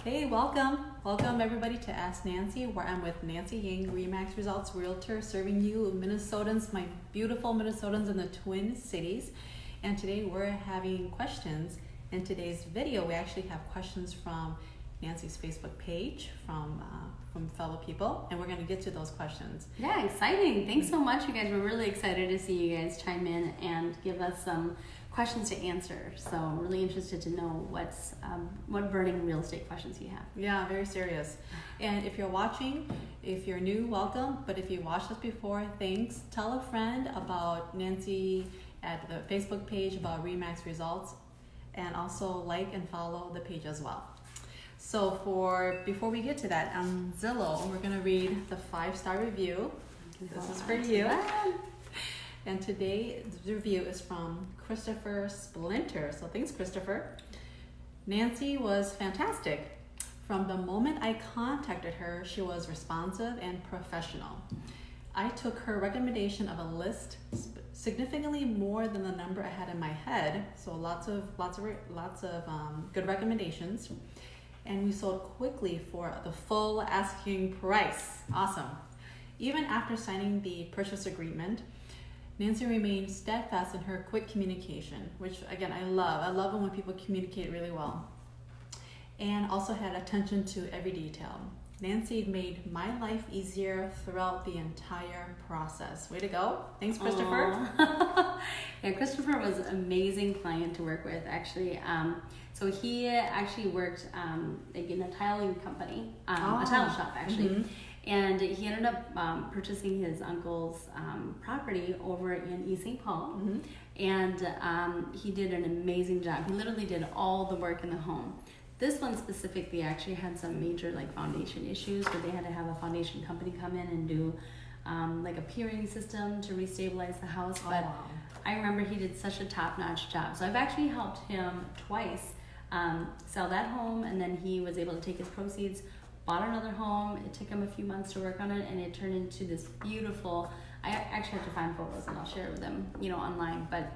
Hey, welcome everybody to Ask Nancy, where I'm with Nancy.Yang, Remax Results Realtor, serving you Minnesotans, my beautiful Minnesotans in the Twin Cities. And today we're having questions. In today's video, we actually have questions from Nancy's Facebook page from fellow people, and we're going to get to those questions. Yeah, exciting. Thanks so much, you guys. We're really excited to see you guys chime in and give us some questions to answer. So I'm really interested to know what burning real estate questions you have. Yeah, very serious. And if you're watching, if you're new, welcome. But if you watched us before, thanks. Tell a friend about Nancy at the Facebook page about Remax Results, and also like and follow the page as well. So before we get to that, on Zillow, we're going to read the 5-star review. This is for you. And today's review is from Christopher Splinter. So thanks, Christopher. Nancy was fantastic. From the moment I contacted her, she was responsive and professional. I took her recommendation of a list significantly more than the number I had in my head. So lots of good recommendations. And we sold quickly for the full asking price. Awesome. Even after signing the purchase agreement, Nancy remained steadfast in her quick communication, which again, I love. I love it when people communicate really well. And also had attention to every detail. Nancy made my life easier throughout the entire process. Way to go. Thanks, Christopher. Yeah, Christopher was an amazing client to work with, actually. So he actually worked in a tiling company, a tile shop, actually. Mm-hmm. And he ended up purchasing his uncle's property over in East St. Paul. Mm-hmm. And he did an amazing job. He literally did all the work in the home. This one specifically actually had some major foundation issues where they had to have a foundation company come in and do a piering system to restabilize the house. But wow. I remember he did such a top-notch job. So I've actually helped him twice sell that home, and then he was able to take his proceeds, bought another home. It took him a few months to work on it, and it turned into this beautiful, I actually have to find photos and I'll share it with them, online, but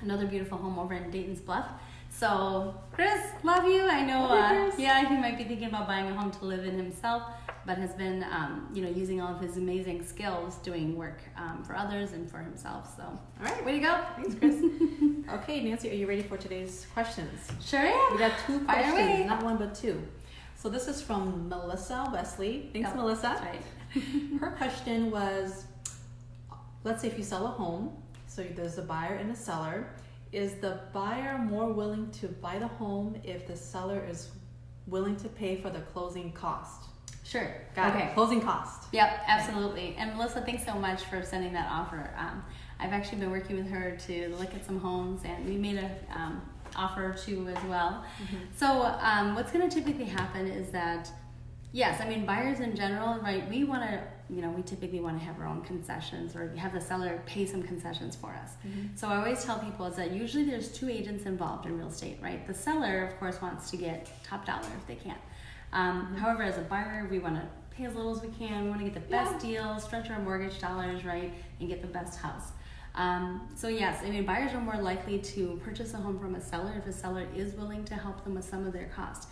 another beautiful home over in Dayton's Bluff. So Chris, love you. I know, he might be thinking about buying a home to live in himself, but has been, using all of his amazing skills doing work for others and for himself. So, all right, way to go. Thanks, Chris. Okay, Nancy, are you ready for today's questions? Sure am. We got 2 questions, not 1 but 2. So this is from Melissa Wesley. Thanks, Melissa. Right. Her question was, let's say if you sell a home, so there's a buyer and a seller, is the buyer more willing to buy the home if the seller is willing to pay for the closing cost? Sure. Got it. Closing cost. Yep, absolutely. And Melissa, thanks so much for sending that offer. I've actually been working with her to look at some homes, and we made a offer or 2 as well. Mm-hmm. So what's going to typically happen is that, yes, buyers in general, right, we want to, we typically want to have our own concessions or have the seller pay some concessions for us. Mm-hmm. So I always tell people is that usually there's 2 agents involved in real estate, right? The seller, of course, wants to get top dollar if they can. However, as a buyer, we want to pay as little as we can. We want to get the best deal, stretch our mortgage dollars, right, and get the best house. So yes, buyers are more likely to purchase a home from a seller if a seller is willing to help them with some of their cost.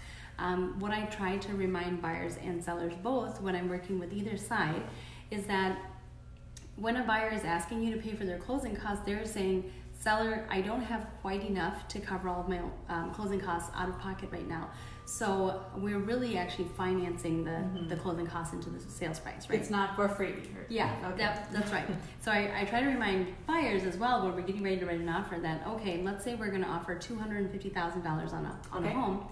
What I try to remind buyers and sellers both when I'm working with either side is that when a buyer is asking you to pay for their closing costs, they're saying, seller, I don't have quite enough to cover all of my closing costs out of pocket right now. So we're really actually financing the closing costs into the sales price, right? It's not for free. Yeah, okay. That's right. So I try to remind buyers as well when we're getting ready to write an offer that, okay, let's say we're going to offer $250,000 on a home.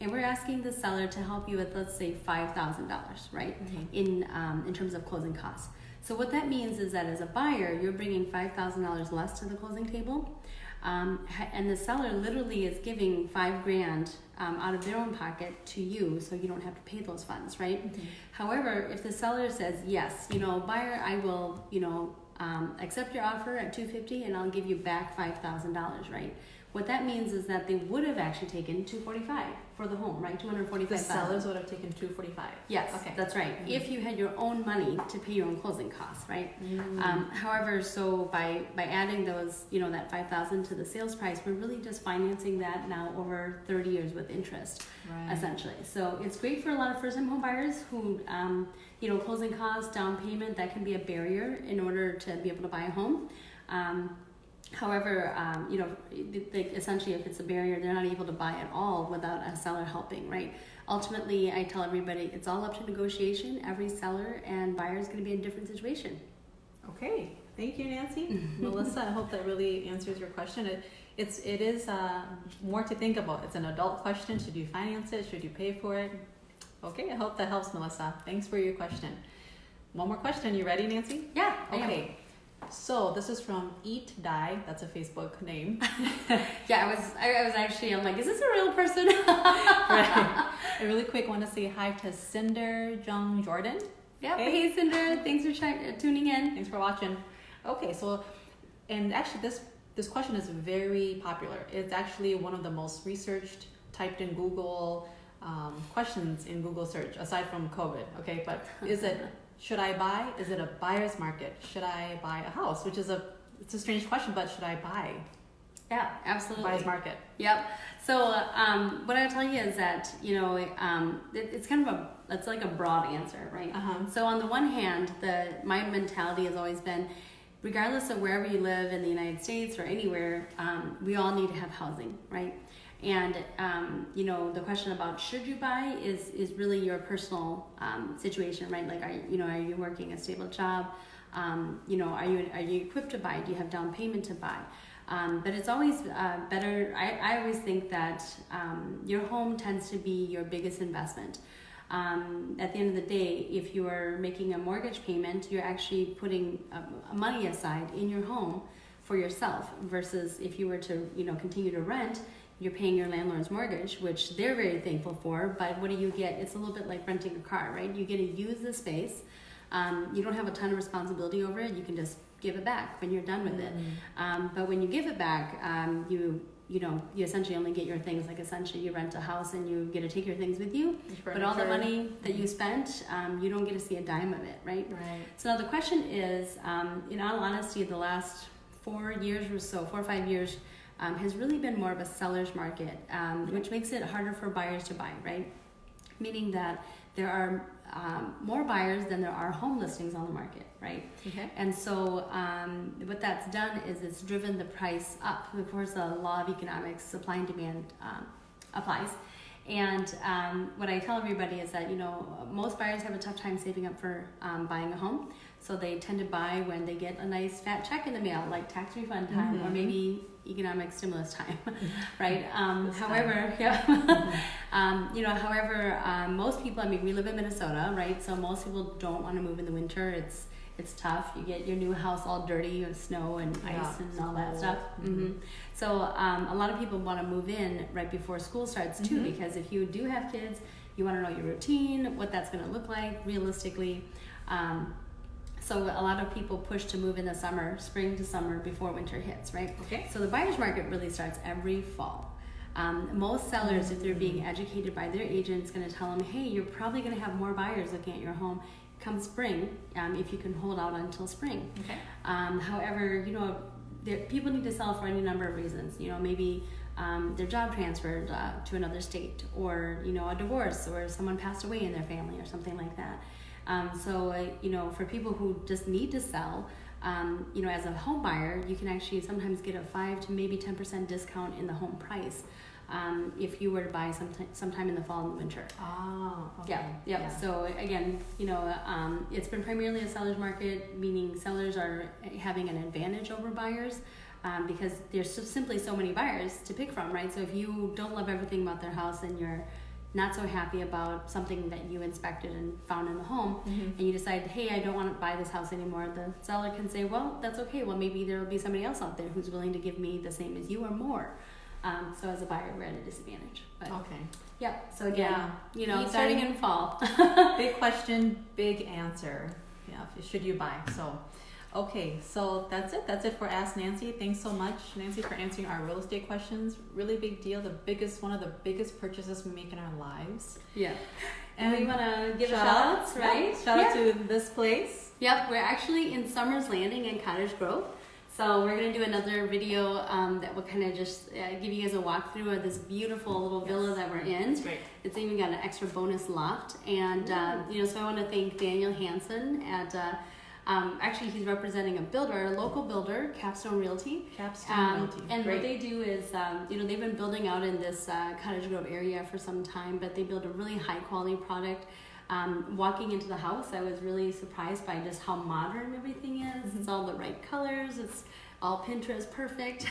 And we're asking the seller to help you with, let's say, $5,000, right? Mm-hmm. In terms of closing costs. So what that means is that as a buyer, you're bringing $5,000 less to the closing table, and the seller literally is giving $5,000 out of their own pocket to you, so you don't have to pay those funds, right? Mm-hmm. However, if the seller says, yes, buyer, I will, accept your offer at $250, and I'll give you back $5,000, right? What that means is that they would have actually taken $245 for the home, right? $245,000. The sellers would have taken $245. Yes, okay, that's right. Mm-hmm. If you had your own money to pay your own closing costs, right? Mm-hmm. However, so by adding those, that $5,000 to the sales price, we're really just financing that now over 30 years with interest, essentially. So it's great for a lot of first-time home buyers who, closing costs, down payment, that can be a barrier in order to be able to buy a home. However, essentially if it's a barrier, they're not able to buy at all without a seller helping, right? Ultimately, I tell everybody it's all up to negotiation. Every seller and buyer is going to be in a different situation. Okay, thank you, Nancy. Melissa, I hope that really answers your question. It is more to think about. It's an adult question. Should you finance it? Should you pay for it? Okay, I hope that helps, Melissa. Thanks for your question. One more question. You ready, Nancy? Yeah. Okay. So this is from Eat Die. That's a Facebook name. Yeah, I was actually, I'm like, is this a real person? Right. I really quick want to say hi to Cinder Jung Jordan. Yeah. Hey Cinder, thanks for tuning in. Thanks for watching. Okay, so and actually this question is very popular. It's actually one of the most researched, typed in Google questions in Google search aside from COVID. Okay, but is it? Should I buy? Is it a buyer's market? Should I buy a house? Which is it's a strange question, but should I buy? Yeah, absolutely. Buyer's market. Yep. So what I tell you is that it's kind of it's like a broad answer, right? So on the one hand, my mentality has always been, regardless of wherever you live in the United States or anywhere, we all need to have housing, right? And the question about should you buy is really your personal situation, right? Like, are you working a stable job? Are you equipped to buy? Do you have down payment to buy? But it's always better. I always think that your home tends to be your biggest investment. At the end of the day, if you are making a mortgage payment, you're actually putting money aside in your home for yourself, versus if you were to continue to rent, you're paying your landlord's mortgage, which they're very thankful for, but what do you get? It's a little bit like renting a car, right? You get to use the space. You don't have a ton of responsibility over it. You can just give it back when you're done with it. But when you give it back, you essentially only get your things. Like, essentially you rent a house and you get to take your things with you, but all the money that you spent, you don't get to see a dime of it, right? So now the question is, in all honesty, the last 4 years or so, 4 or 5 years, has really been more of a seller's market, which makes it harder for buyers to buy, right? Meaning that there are more buyers than there are home listings on the market, right? Okay. And so what that's done is it's driven the price up. Of course, the law of economics, supply and demand, applies. And what I tell everybody is that, most buyers have a tough time saving up for buying a home. So they tend to buy when they get a nice fat check in the mail, like tax refund time, or maybe economic stimulus time, right? However, most people, we live in Minnesota, right? So most people don't want to move in the winter. It's tough. You get your new house all dirty with snow and ice and all that stuff. So a lot of people want to move in right before school starts too, because if you do have kids, you want to know your routine, what that's going to look like realistically. So a lot of people push to move in the summer, spring to summer, before winter hits, right? Okay. So the buyer's market really starts every fall. Most sellers, if they're being educated by their agent, is going to tell them, hey, you're probably going to have more buyers looking at your home come spring, if you can hold out until spring. Okay. However, people need to sell for any number of reasons. Maybe their job transferred to another state, or a divorce, or someone passed away in their family, or something like that. For people who just need to sell, as a home buyer, you can actually sometimes get a 5 to maybe 10% discount in the home price if you were to buy sometime in the fall and winter. Oh, okay. Yeah. So again, it's been primarily a seller's market, meaning sellers are having an advantage over buyers because there's simply so many buyers to pick from, right? So if you don't love everything about their house and you're not so happy about something that you inspected and found in the home, and you decide, hey, I don't want to buy this house anymore, the seller can say, well, that's okay. Well, maybe there will be somebody else out there who's willing to give me the same as you or more. So as a buyer, we're at a disadvantage. But, okay. Yep. So again, starting in fall. Big question, big answer. Yeah. Should you buy? So, Okay, so that's it. That's it for Ask Nancy. Thanks so much, Nancy, for answering our real estate questions. Really big deal. One of the biggest purchases we make in our lives. Yeah. And we want to give shout-outs, right? Shout out to this place. Yep, we're actually in Summers Landing in Cottage Grove. So we're going to do another video that will kind of just give you guys a walkthrough of this beautiful little villa that we're in. That's great. It's even got an extra bonus loft. And, so I want to thank Daniel Hansen at, actually he's representing a local builder, Capstone Realty. And great. what they do is, they've been building out in this Cottage Grove area for some time, but they build a really high quality product. Walking into the house, I was really surprised by just how modern everything is. It's all the right colors. It's all Pinterest perfect.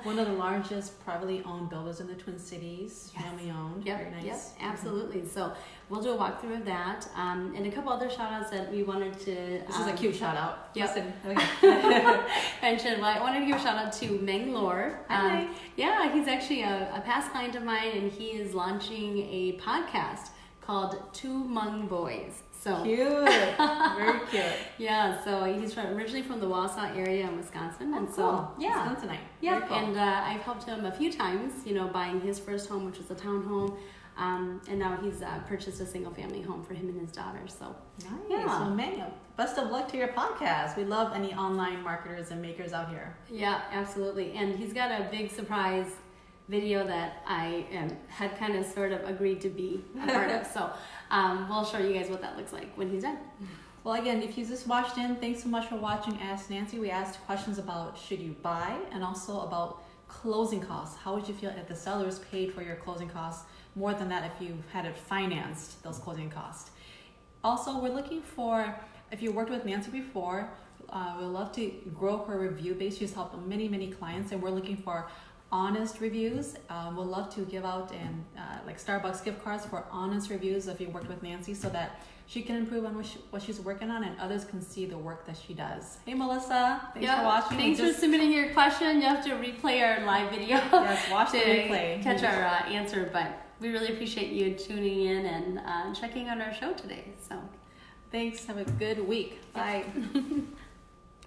One of the largest privately owned builders in the Twin Cities, family owned. Yep, very nice. Yep, absolutely. So we'll do a walkthrough of that, and a couple other shout outs that we wanted to. This is a cute shout out. Yep. Listen, okay. Mention. Well, I wanted to give a shout out to Meng Lor. Hi. Yeah, he's actually a past client of mine, and he is launching a podcast called Two Hmong Boys. So cute, very cute. Yeah, so he's originally from the Wausau area in Wisconsin, and so yeah, Wisconsinite. Yep. Cool. And I've helped him a few times, buying his first home, which was a townhome, and now he's purchased a single family home for him and his daughter. So nice. Yeah. Well, man, best of luck to your podcast. We love any online marketers and makers out here. Yeah, absolutely. And he's got a big surprise video that I had kind of sort of agreed to be a part of. So we'll show you guys what that looks like when he's done. Well, again, if you just watched in, thanks so much for watching Ask Nancy. We asked questions about should you buy and also about closing costs. How would you feel if the sellers paid for your closing costs more than that if you had it financed, those closing costs? Also, we're looking for, if you worked with Nancy before, we'd love to grow her review base. She's helped many, many clients, and we're looking for honest reviews. We'll love to give out like Starbucks gift cards for honest reviews if you worked with Nancy, so that she can improve on what she's working on and others can see the work that she does. Hey Melissa, thanks for watching. Thanks for submitting your question. You have to replay our live video. Yes, watch the replay. Catch our answer, but we really appreciate you tuning in and checking out our show today. So thanks. Have a good week. Bye.